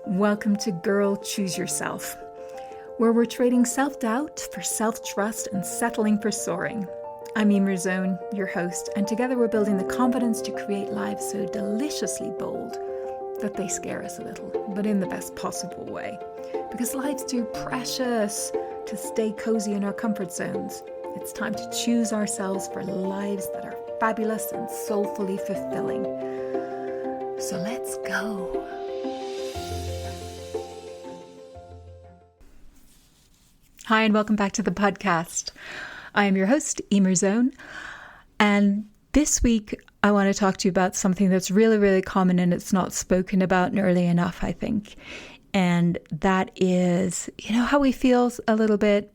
Welcome to Girl Choose Yourself, where we're trading self-doubt for self-trust and settling for soaring. I'm Eimear, your host, and together we're building the confidence to create lives so deliciously bold that they scare us a little, but in the best possible way. Because life's too precious to stay cozy in our comfort zones. It's time to choose ourselves for lives that are fabulous and soulfully fulfilling. So let's go. Hi, and welcome back to the podcast. I am your host, Eimear, and this week I want to talk to you about something that's really, really common and it's not spoken about nearly enough, I think. And that is, how we feel a little bit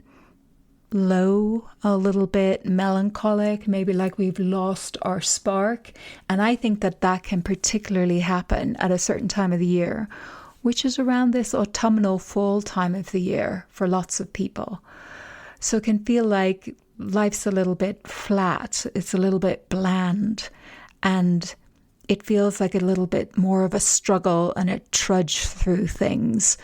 low, a little bit melancholic, maybe like we've lost our spark. And I think that can particularly happen at a certain time of the year, which is around this autumnal fall time of the year for lots of people. So it can feel like life's a little bit flat, it's a little bit bland, and it feels like a little bit more of a struggle and a trudge through things.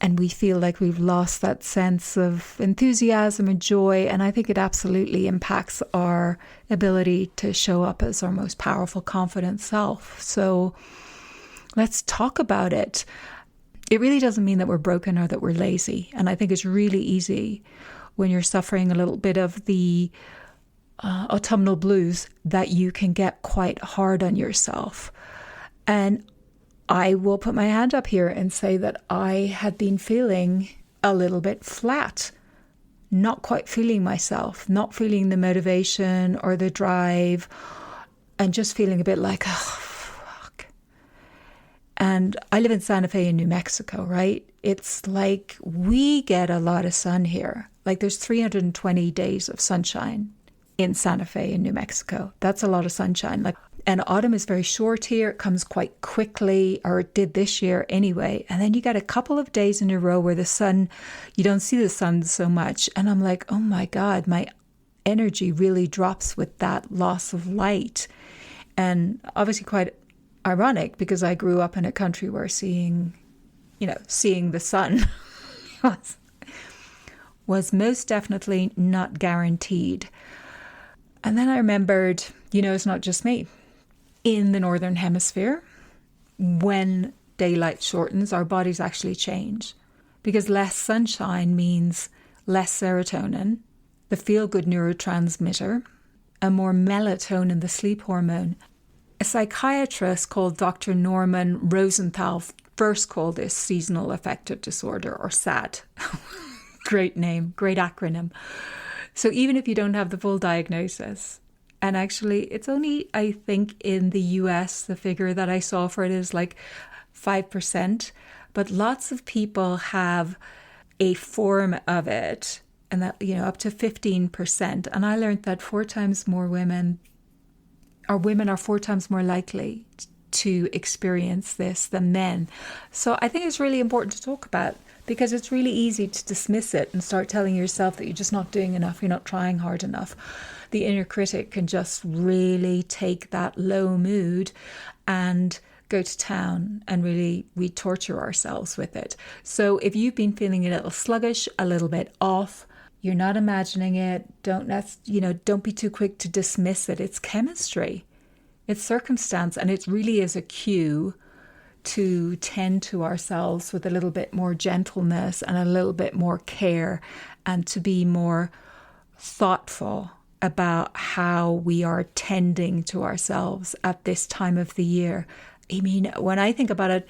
And we feel like we've lost that sense of enthusiasm and joy. And I think it absolutely impacts our ability to show up as our most powerful, confident self. So let's talk about it. It really doesn't mean that we're broken or that we're lazy. And I think it's really easy when you're suffering a little bit of the autumnal blues that you can get quite hard on yourself. And I will put my hand up here and say that I had been feeling a little bit flat, not quite feeling myself, not feeling the motivation or the drive, and just feeling a bit like, And I live in Santa Fe in New Mexico, right? It's like we get a lot of sun here. Like there's 320 days of sunshine in Santa Fe in New Mexico. That's a lot of sunshine. And autumn is very short here. It comes quite quickly, or it did this year anyway. And then you get a couple of days in a row where you don't see the sun so much. And I'm like, oh my God, my energy really drops with that loss of light. And obviously quite ironic because I grew up in a country where seeing the sun was most definitely not guaranteed. And then I remembered, it's not just me. In the Northern Hemisphere, when daylight shortens, our bodies actually change because less sunshine means less serotonin, the feel-good neurotransmitter, and more melatonin, the sleep hormone. A psychiatrist called Dr. Norman Rosenthal first called this seasonal affective disorder, or SAD. Great name, great acronym. So even if you don't have the full diagnosis, and actually it's only, I think in the US, the figure that I saw for it is like 5%, but lots of people have a form of it, and that, up to 15%. And I learned that women are 4 times more likely to experience this than men. So I think it's really important to talk about because it's really easy to dismiss it and start telling yourself that you're just not doing enough, you're not trying hard enough. The inner critic can just really take that low mood and go to town, and really we torture ourselves with it. So if you've been feeling a little sluggish, a little bit off, you're not imagining it, don't be too quick to dismiss it. It's chemistry, it's circumstance, and it really is a cue to tend to ourselves with a little bit more gentleness and a little bit more care, and to be more thoughtful about how we are tending to ourselves at this time of the year. I mean, when I think about it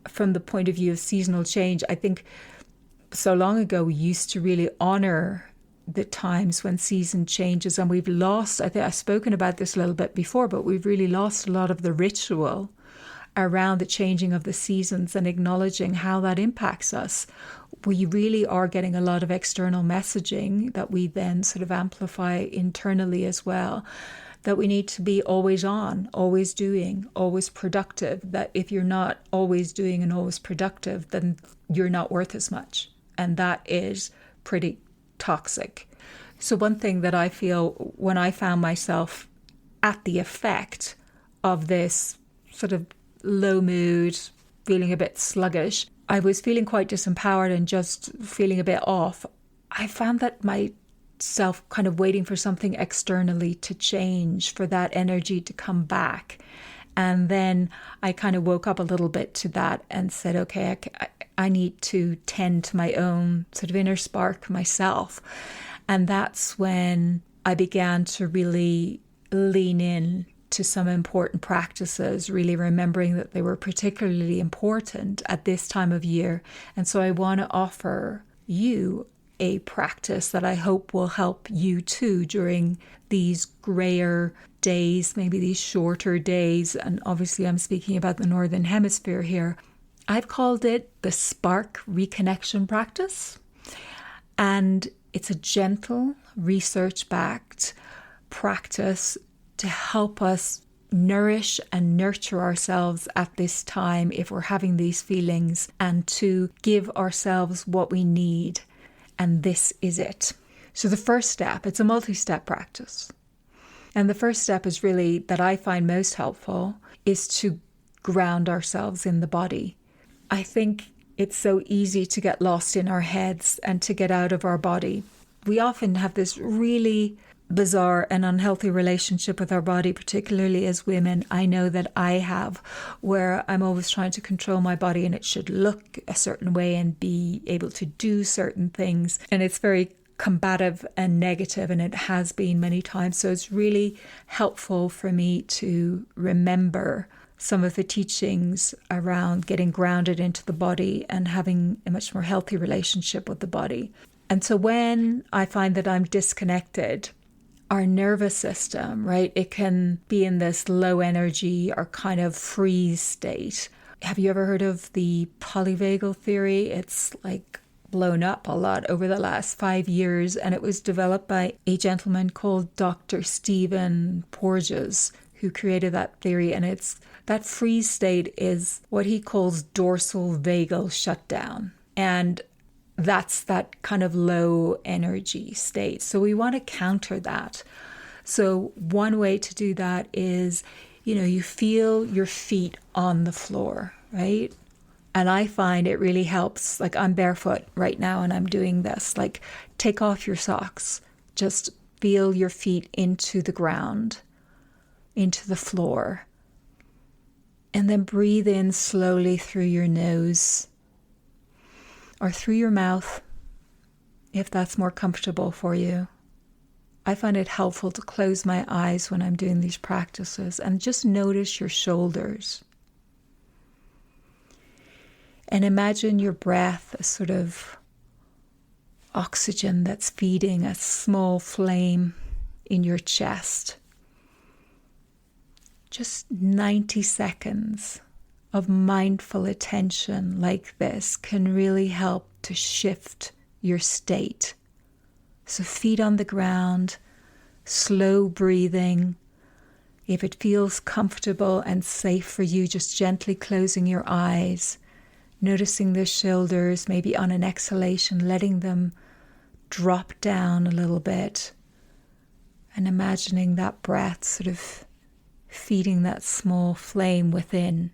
from the point of view of seasonal change, I think so long ago we used to really honor the times when season changes, and we've lost, I think I've spoken about this a little bit before, but we've really lost a lot of the ritual around the changing of the seasons and acknowledging how that impacts us. We really are getting a lot of external messaging that we then sort of amplify internally as well, that we need to be always on, always doing, always productive, that if you're not always doing and always productive, then you're not worth as much. And that is pretty toxic. So one thing that I feel when I found myself at the effect of this sort of low mood, feeling a bit sluggish, I was feeling quite disempowered and just feeling a bit off. I found that myself kind of waiting for something externally to change, for that energy to come back. And then I kind of woke up a little bit to that and said, okay, I need to tend to my own sort of inner spark myself. And that's when I began to really lean in to some important practices, really remembering that they were particularly important at this time of year. And so I want to offer you a practice that I hope will help you too during these grayer days, maybe these shorter days. And obviously I'm speaking about the Northern Hemisphere here. I've called it the Spark Reconnection practice. And it's a gentle, research-backed practice to help us nourish and nurture ourselves at this time if we're having these feelings, and to give ourselves what we need. And this is it. So the first step, it's a multi-step practice. And the first step is really, that I find most helpful, is to ground ourselves in the body. I think it's so easy to get lost in our heads and to get out of our body. We often have this really bizarre and unhealthy relationship with our body, particularly as women. I know that I have, where I'm always trying to control my body and it should look a certain way and be able to do certain things. And it's very combative and negative, and it has been many times. So it's really helpful for me to remember some of the teachings around getting grounded into the body and having a much more healthy relationship with the body. And so when I find that I'm disconnected, our nervous system, right, it can be in this low energy or kind of freeze state. Have you ever heard of the polyvagal theory? It's like blown up a lot over the last 5 years, and it was developed by a gentleman called Dr. Stephen Porges, who created that theory. And it's that freeze state is what he calls dorsal vagal shutdown. And that's that kind of low energy state. So we want to counter that. So one way to do that is, you feel your feet on the floor, right? And I find it really helps. Like, I'm barefoot right now and I'm doing this. Like, take off your socks. Just feel your feet into the ground, into the floor. And then breathe in slowly through your nose or through your mouth, if that's more comfortable for you. I find it helpful to close my eyes when I'm doing these practices and just notice your shoulders. And imagine your breath as sort of oxygen that's feeding a small flame in your chest. Just 90 seconds of mindful attention like this can really help to shift your state. So feet on the ground, slow breathing. If it feels comfortable and safe for you, just gently closing your eyes, noticing the shoulders, maybe on an exhalation, letting them drop down a little bit, and imagining that breath sort of feeding that small flame within.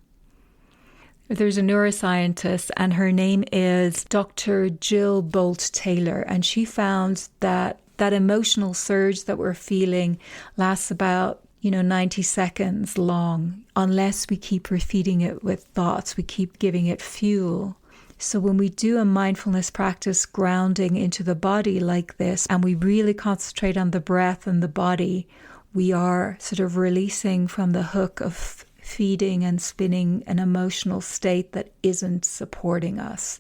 There's a neuroscientist, and her name is Dr. Jill Bolt Taylor, and she found that that emotional surge that we're feeling lasts about 90 seconds long, unless we keep refeeding it with thoughts, we keep giving it fuel. So when we do a mindfulness practice grounding into the body like this, and we really concentrate on the breath and the body, we are sort of releasing from the hook of feeding and spinning an emotional state that isn't supporting us.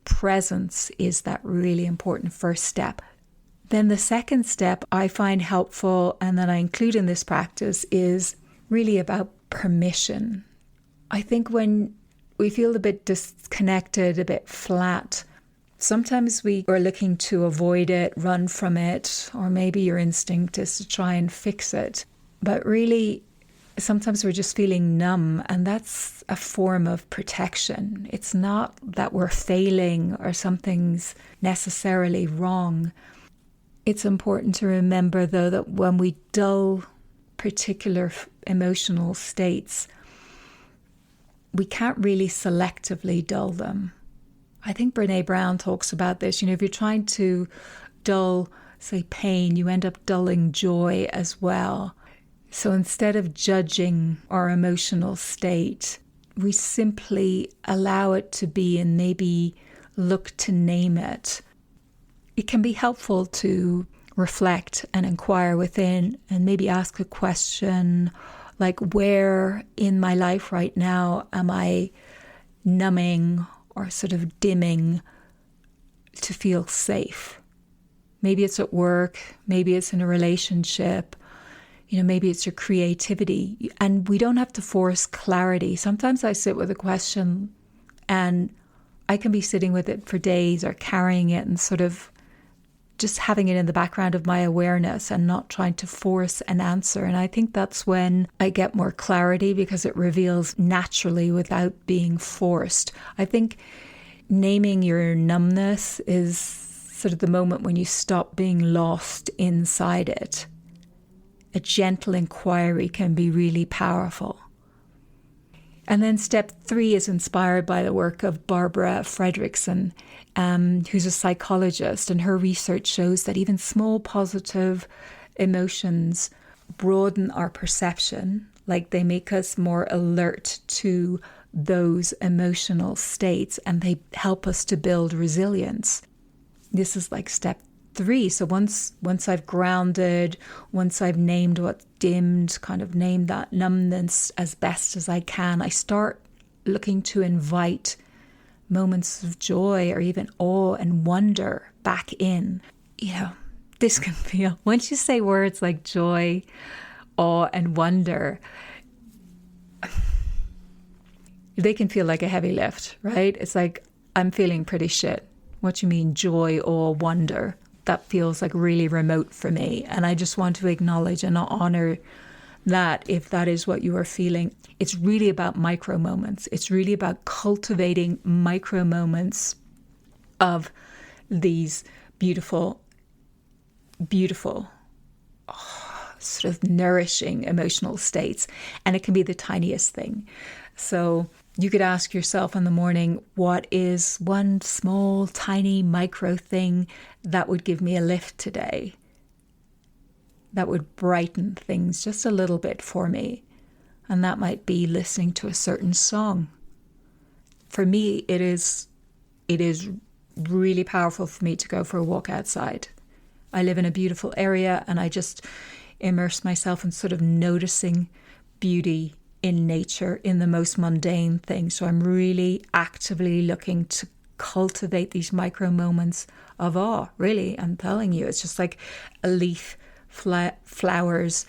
Presence is that really important first step. Then the second step I find helpful, and that I include in this practice, is really about permission. I think when we feel a bit disconnected, a bit flat, sometimes we are looking to avoid it, run from it, or maybe your instinct is to try and fix it. But really, sometimes we're just feeling numb, and that's a form of protection. It's not that we're failing or something's necessarily wrong. It's important to remember, though, that when we dull particular emotional states, we can't really selectively dull them. I think Brene Brown talks about this. If you're trying to dull, say, pain, you end up dulling joy as well. So instead of judging our emotional state, we simply allow it to be and maybe look to name it. It can be helpful to reflect and inquire within and maybe ask a question like, where in my life right now am I numbing or sort of dimming to feel safe? Maybe it's at work, maybe it's in a relationship, maybe it's your creativity. And we don't have to force clarity. Sometimes I sit with a question and I can be sitting with it for days or carrying it and sort of just having it in the background of my awareness and not trying to force an answer. And I think that's when I get more clarity, because it reveals naturally without being forced. I think naming your numbness is sort of the moment when you stop being lost inside it. A gentle inquiry can be really powerful. And then step 3 is inspired by the work of Barbara Fredrickson, who's a psychologist, and her research shows that even small positive emotions broaden our perception, like they make us more alert to those emotional states, and they help us to build resilience. This is like step 3. So once I've grounded, once I've named what's dimmed, kind of named that numbness as best as I can, I start looking to invite moments of joy or even awe and wonder back in. This can feel, once you say words like joy, awe and wonder, they can feel like a heavy lift, right? It's like, I'm feeling pretty shit. What do you mean joy, awe, wonder? That feels like really remote for me. And I just want to acknowledge and honor that if that is what you are feeling. It's really about micro moments. It's really about cultivating micro moments of these beautiful, sort of nourishing emotional states. And it can be the tiniest thing. So you could ask yourself in the morning, what is one small, tiny, micro thing that would give me a lift today? That would brighten things just a little bit for me. And that might be listening to a certain song. For me, it is really powerful for me to go for a walk outside. I live in a beautiful area and I just immerse myself in sort of noticing beauty in nature, in the most mundane things. So I'm really actively looking to cultivate these micro moments of awe, really. I'm telling you, it's just like a leaf, flowers,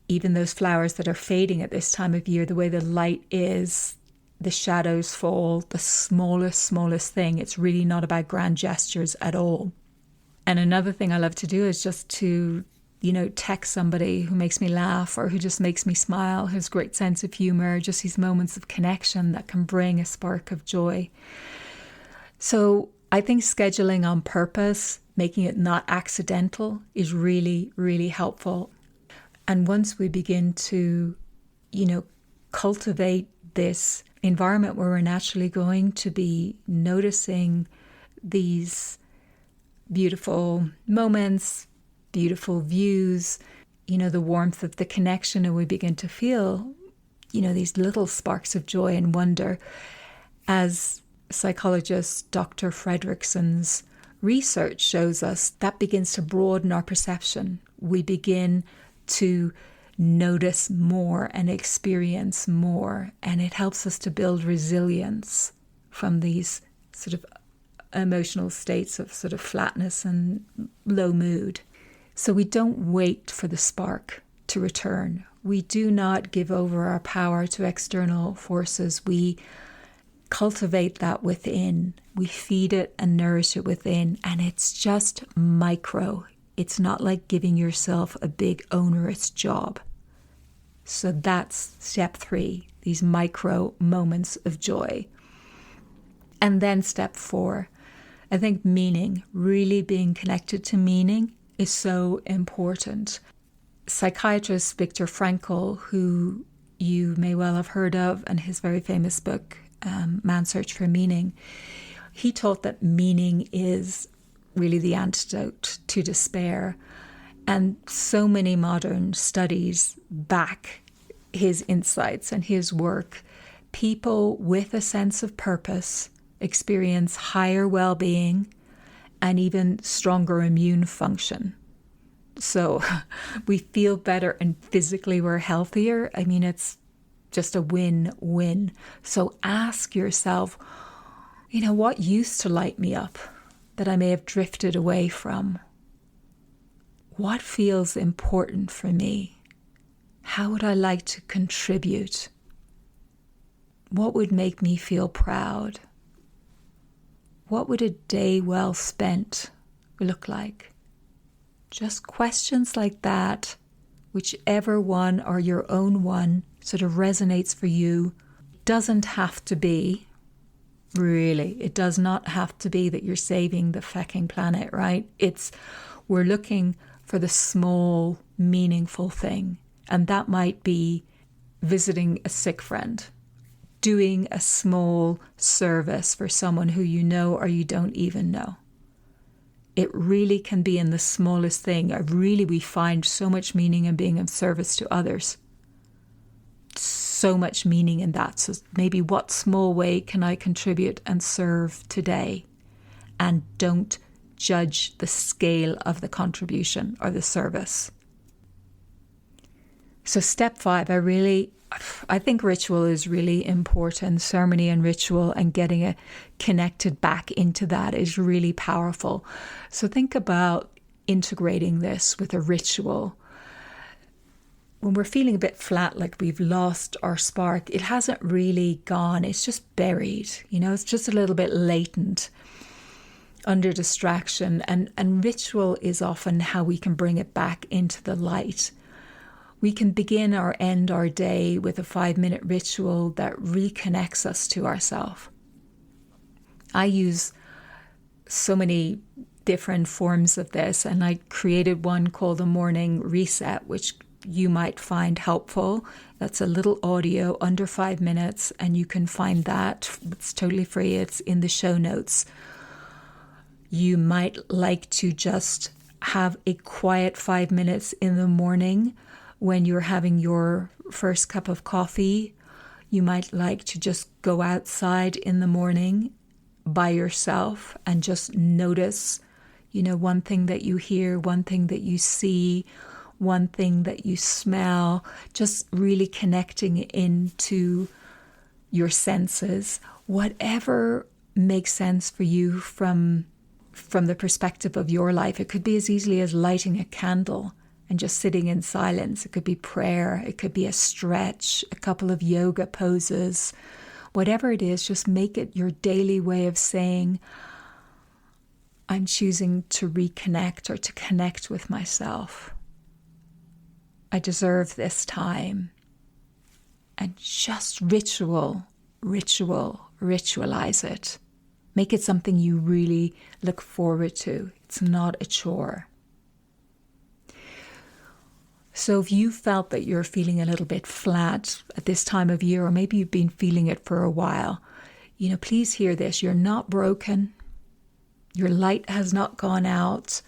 even those flowers that are fading at this time of year, the way the light is, the shadows fall, the smallest thing. It's really not about grand gestures at all. And another thing I love to do is just to text somebody who makes me laugh or who just makes me smile, has great sense of humor, just these moments of connection that can bring a spark of joy. So I think scheduling on purpose, making it not accidental, is really, really helpful. And once we begin to, cultivate this environment where we're naturally going to be noticing these beautiful moments, beautiful views, the warmth of the connection, and we begin to feel, these little sparks of joy and wonder. As psychologist Dr. Fredrickson's research shows us, that begins to broaden our perception. We begin to notice more and experience more, and it helps us to build resilience from these sort of emotional states of sort of flatness and low mood. So we don't wait for the spark to return. We do not give over our power to external forces. We cultivate that within. We feed it and nourish it within. And it's just micro. It's not like giving yourself a big onerous job. So that's step 3, these micro moments of joy. And then step 4, I think meaning, really being connected to meaning is so important. Psychiatrist Viktor Frankl, who, you may well have heard of, and his very famous book, Man's Search for Meaning. He taught that meaning is really the antidote to despair. And so many modern studies back his insights and his work. People with a sense of purpose experience higher well-being and even stronger immune function. So we feel better and physically we're healthier. I mean, it's just a win-win. So ask yourself, what used to light me up that I may have drifted away from? What feels important for me? How would I like to contribute? What would make me feel proud? What would a day well spent look like? Just questions like that, whichever one or your own one sort of resonates for you. Doesn't have to be, really, it does not have to be that you're saving the fecking planet, right? We're looking for the small, meaningful thing. And that might be visiting a sick friend, doing a small service for someone who you know or you don't even know. It really can be in the smallest thing. We find so much meaning in being of service to others. So much meaning in that. So maybe what small way can I contribute and serve today? And don't judge the scale of the contribution or the service. So step 5, I think ritual is really important. Ceremony and ritual and getting it connected back into that is really powerful. So think about integrating this with a ritual. When we're feeling a bit flat, like we've lost our spark, it hasn't really gone. It's just buried. It's just a little bit latent under distraction. And ritual is often how we can bring it back into the light. We can begin or end our day with a 5-minute ritual that reconnects us to ourselves. I use so many different forms of this, and I created one called the Morning Reset, which you might find helpful. That's a little audio under 5 minutes, and you can find that. It's totally free. It's in the show notes. You might like to just have a quiet 5 minutes in the morning when you're having your first cup of coffee. You might like to just go outside in the morning by yourself and just notice, one thing that you hear, one thing that you see, one thing that you smell, just really connecting into your senses, whatever makes sense for you from the perspective of your life. It could be as easily as lighting a candle and just sitting in silence. It could be prayer. It could be a stretch, a couple of yoga poses. Whatever it is, just make it your daily way of saying, I'm choosing to reconnect or to connect with myself. I deserve this time. And just ritualize it. Make it something you really look forward to. It's not a chore. So if you felt that you're feeling a little bit flat at this time of year, or maybe you've been feeling it for a while, please hear this. You're not broken. Your light has not gone out.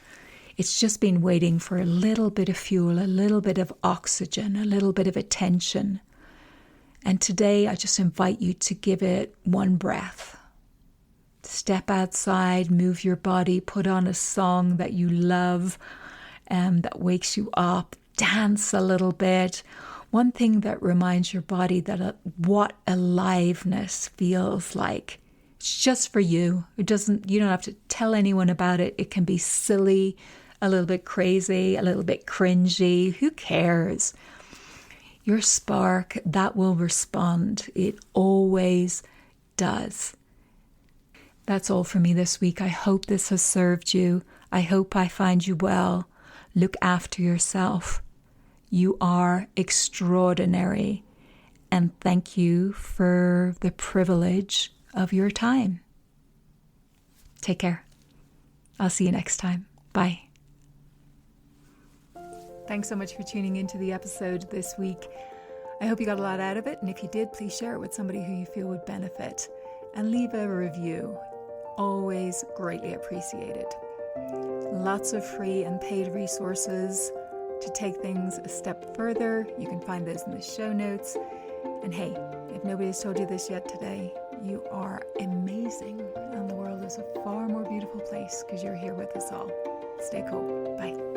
It's just been waiting for a little bit of fuel, a little bit of oxygen, a little bit of attention. And today I just invite you to give it one breath. Step outside, move your body, put on a song that you love, that wakes you up. Dance a little bit. One thing that reminds your body that what aliveness feels like. It's just for you. You don't have to tell anyone about it. It can be silly, a little bit crazy, a little bit cringy. Who cares? Your spark, that will respond. It always does. That's all for me this week. I hope this has served you. I hope I find you well. Look after yourself. You are extraordinary. And thank you for the privilege of your time. Take care. I'll see you next time. Bye. Thanks so much for tuning into the episode this week. I hope you got a lot out of it, and if you did, please share it with somebody who you feel would benefit. And leave a review. Always greatly appreciated. Lots of free and paid resources to take things a step further. You can find those in the show notes. And hey, if nobody has told you this yet today, you are amazing, and the world is a far more beautiful place because you're here with us all. Stay cool. Bye.